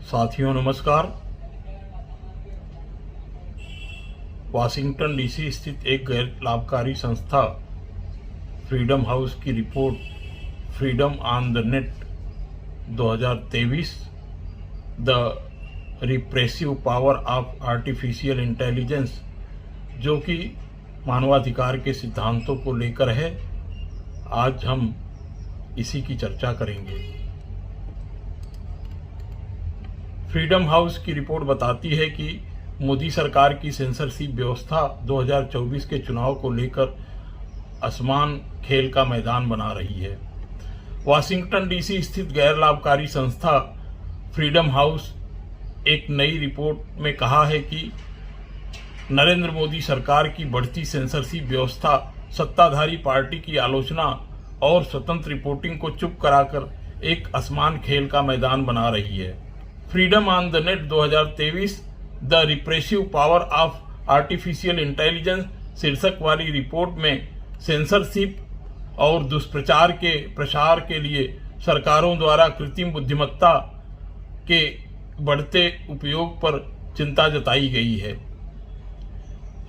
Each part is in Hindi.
साथियों नमस्कार। वाशिंगटन डीसी स्थित एक गैर लाभकारी संस्था फ्रीडम हाउस की report freedom on the net 2023 the repressive power of artificial intelligence, जो कि मानवाधिकार के सिद्धांतों को लेकर है, आज हम इसी की चर्चा करेंगे। फ्रीडम हाउस की रिपोर्ट बताती है कि मोदी सरकार की सेंसरशिप व्यवस्था 2024 के चुनाव को लेकर असमान खेल का मैदान बना रही है। वाशिंगटन डीसी स्थित गैर लाभकारी संस्था फ्रीडम हाउस एक नई रिपोर्ट में कहा है कि नरेंद्र मोदी सरकार की बढ़ती सेंसरशिप व्यवस्था सत्ताधारी पार्टी की आलोचना और स्वतंत्र रिपोर्टिंग को चुप कराकर एक असमान खेल का मैदान बना रही है। Freedom on the net 2023 the repressive power of artificial intelligence शीर्षक वाली रिपोर्ट में सेंसरशिप और दुष्प्रचार के प्रसार के लिए सरकारों द्वारा कृत्रिम बुद्धिमत्ता के बढ़ते उपयोग पर चिंता जताई गई है।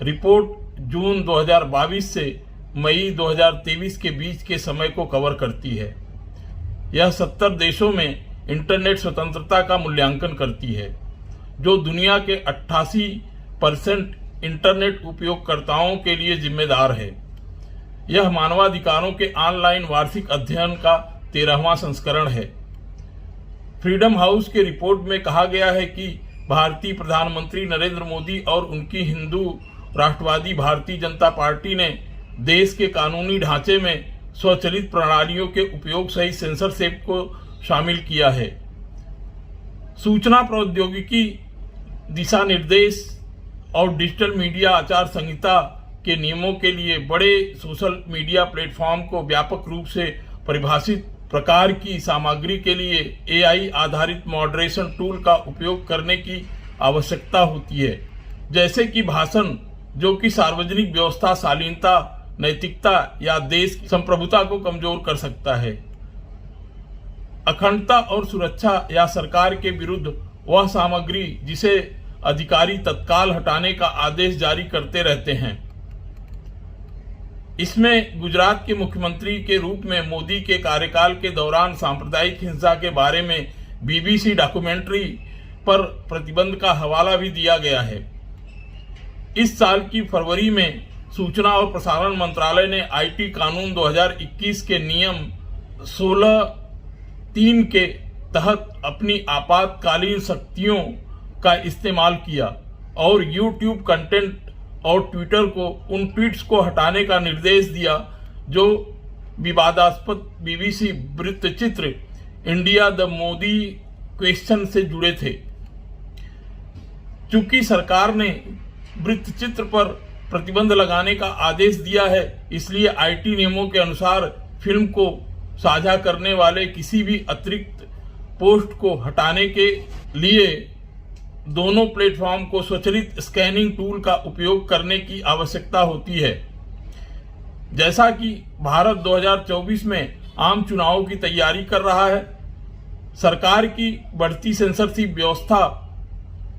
रिपोर्ट जून 2022 से मई 2023 के बीच के समय को कवर करती है। यह 70 देशों में इंटरनेट स्वतंत्रता का मूल्यांकन करती है, जो दुनिया के 88% इंटरनेट उपयोगकर्ताओं के लिए जिम्मेदार है। यह मानवाधिकारों के ऑनलाइन वार्षिक अध्ययन का 13वां संस्करण है। फ्रीडम हाउस के रिपोर्ट में कहा गया है कि भारतीय प्रधानमंत्री नरेंद्र मोदी और उनकी हिंदू राष्ट्रवादी भारतीय जनता पार्टी ने देश के कानूनी ढांचे में स्वचालित प्रणालियों के उपयोग सहित सेंसरशिप को शामिल किया है। सूचना प्रौद्योगिकी दिशा निर्देश और डिजिटल मीडिया आचार संहिता के नियमों के लिए बड़े सोशल मीडिया प्लेटफॉर्म को व्यापक रूप से परिभाषित प्रकार की सामग्री के लिए AI आधारित मॉडरेशन टूल का उपयोग करने की आवश्यकता होती है, जैसे कि भाषण जो कि सार्वजनिक व्यवस्था, शालीनता, नैतिकता या देश की संप्रभुता को कमजोर कर सकता है। अखंडता और सुरक्षा या सरकार के विरुद्ध वह सामग्री जिसे अधिकारी तत्काल हटाने का आदेश जारी करते रहते हैं। इसमें गुजरात के मुख्यमंत्री के रूप में मोदी के कार्यकाल के दौरान सांप्रदायिक हिंसा के बारे में BBC डॉक्यूमेंट्री पर प्रतिबंध का हवाला भी दिया गया है। इस साल की फरवरी में सूचना और प्रसारण मंत्रालय ने IT कानून 2021 के नियम 16(3) के तहत अपनी आपातकालीन शक्तियों का इस्तेमाल किया और YouTube कंटेंट और ट्विटर को उन ट्वीट्स को हटाने का निर्देश दिया जो विवादास्पद BBC वृत्तचित्र इंडिया द मोदी क्वेश्चन से जुड़े थे। चूंकि सरकार ने वृत्तचित्र पर प्रतिबंध लगाने का आदेश दिया है, इसलिए IT नियमों के अनुसार फिल्म को साझा करने वाले किसी भी अतिरिक्त पोस्ट को हटाने के लिए दोनों प्लेटफॉर्म को स्वचालित स्कैनिंग टूल का उपयोग करने की आवश्यकता होती है। जैसा कि भारत 2024 में आम चुनावों की तैयारी कर रहा है, सरकार की बढ़ती सेंसरशिप व्यवस्था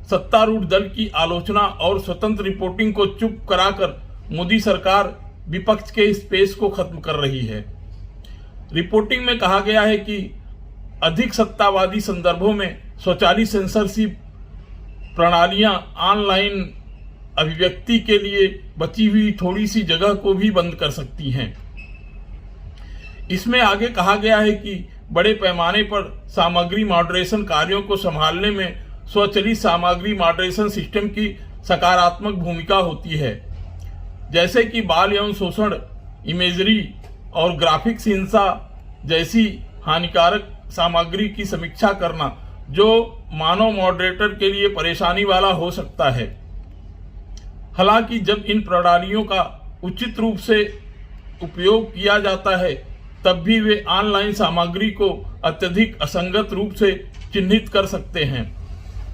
सत्तारूढ़ दल की आलोचना और स्वतंत्र रिपोर्टिंग को चुप कराकर मोदी सरकार विपक्ष के स्पेस को खत्म कर रही है। रिपोर्टिंग में कहा गया है कि अधिक सत्तावादी संदर्भों में स्वचालित सेंसरशिप प्रणालियां ऑनलाइन अभिव्यक्ति के लिए बची हुई थोड़ी सी जगह को भी बंद कर सकती हैं। इसमें आगे कहा गया है कि बड़े पैमाने पर सामग्री मॉडरेशन कार्यों को संभालने में स्वचालित सामग्री मॉडरेशन सिस्टम की सकारात्मक भूमिका होती है, जैसे कि बाल यौन शोषण, इमेजरी और ग्राफिक्स हिंसा जैसी हानिकारक सामग्री की समीक्षा करना, जो मानव मॉडरेटर के लिए परेशानी वाला हो सकता है। हालांकि जब इन प्रणालियों का उचित रूप से उपयोग किया जाता है, तब भी वे ऑनलाइन सामग्री को अत्यधिक असंगत रूप से चिन्हित कर सकते हैं,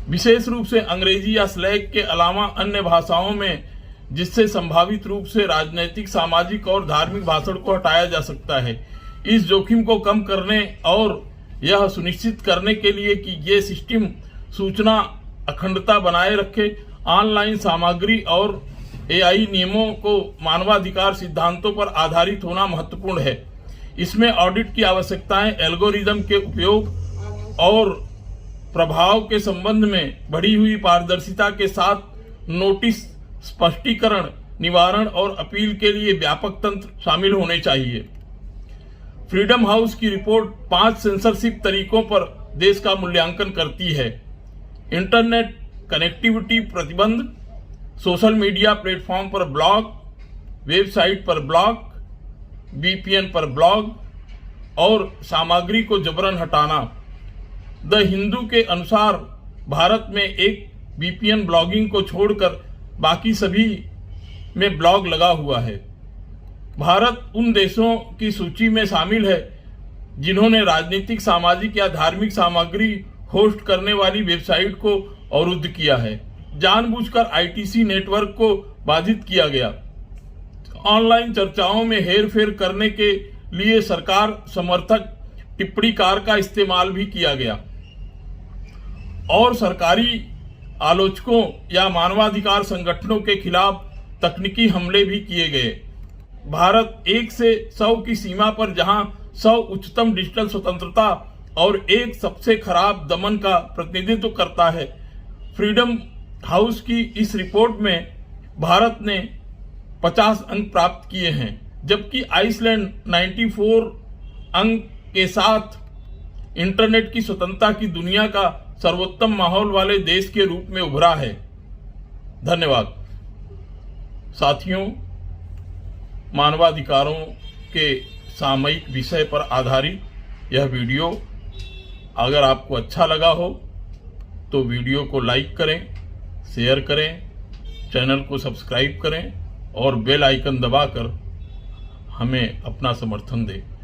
विशेष रूप से अंग्रेजी या स्लैंग के अलावा अन्य भाषाओं में, जिससे संभावित रूप से राजनीतिक, सामाजिक और धार्मिक भाषण को हटाया जा सकता है। इस जोखिम को कम करने और यह सुनिश्चित करने के लिए कि ये सिस्टम सूचना अखंडता बनाए रखे, ऑनलाइन सामग्री और एआई नियमों को मानवाधिकार सिद्धांतों पर आधारित होना महत्वपूर्ण है। इसमें ऑडिट की आवश्यकताएं, एल्गोरिदम के उपयोग और प्रभाव के संबंध में बढ़ी हुई पारदर्शिता के साथ नोटिस, स्पष्टीकरण, निवारण और अपील के लिए व्यापक तंत्र शामिल होने चाहिए। फ्रीडम हाउस की रिपोर्ट 5 सेंसरशिप तरीकों पर देश का मूल्यांकन करती है। इंटरनेट कनेक्टिविटी प्रतिबंध, सोशल मीडिया प्लेटफॉर्म पर ब्लॉक, वेबसाइट पर ब्लॉक, वीपीएन पर ब्लॉक और सामग्री को जबरन हटाना। द हिंदू के अनुसार भारत में एक वीपीएन ब्लॉगिंग को छोड़कर बाकी सभी में ब्लॉग लगा हुआ है। भारत उन देशों की सूची में शामिल है जिन्होंने राजनीतिक, सामाजिक या धार्मिक सामग्री होस्ट करने वाली वेबसाइट को अवरुद्ध किया है। जानबूझकर आईटीसी नेटवर्क को बाधित किया गया। ऑनलाइन चर्चाओं में हेरफेर करने के लिए सरकार समर्थक टिप्पणीकार का इस्तेमाल भी किया गया और सरकारी आलोचकों या मानवाधिकार संगठनों के खिलाफ तकनीकी हमले भी किए गए। भारत 1 से 100 की सीमा पर जहां 100 उच्चतम डिजिटल स्वतंत्रता और 1 सबसे खराब दमन का प्रतिनिधित्व करता है। फ्रीडम हाउस की इस रिपोर्ट में भारत ने 50 अंक प्राप्त किए हैं, जबकि आइसलैंड 94 अंक के साथ इंटरनेट की स्वतंत्रता की दुनिया का सर्वोत्तम माहौल वाले देश के रूप में उभरा है। धन्यवाद साथियों, मानवाधिकारों के सामयिक विषय पर आधारित यह वीडियो अगर आपको अच्छा लगा हो तो वीडियो को लाइक करें, शेयर करें, चैनल को सब्सक्राइब करें और बेल आइकन दबाकर हमें अपना समर्थन दें।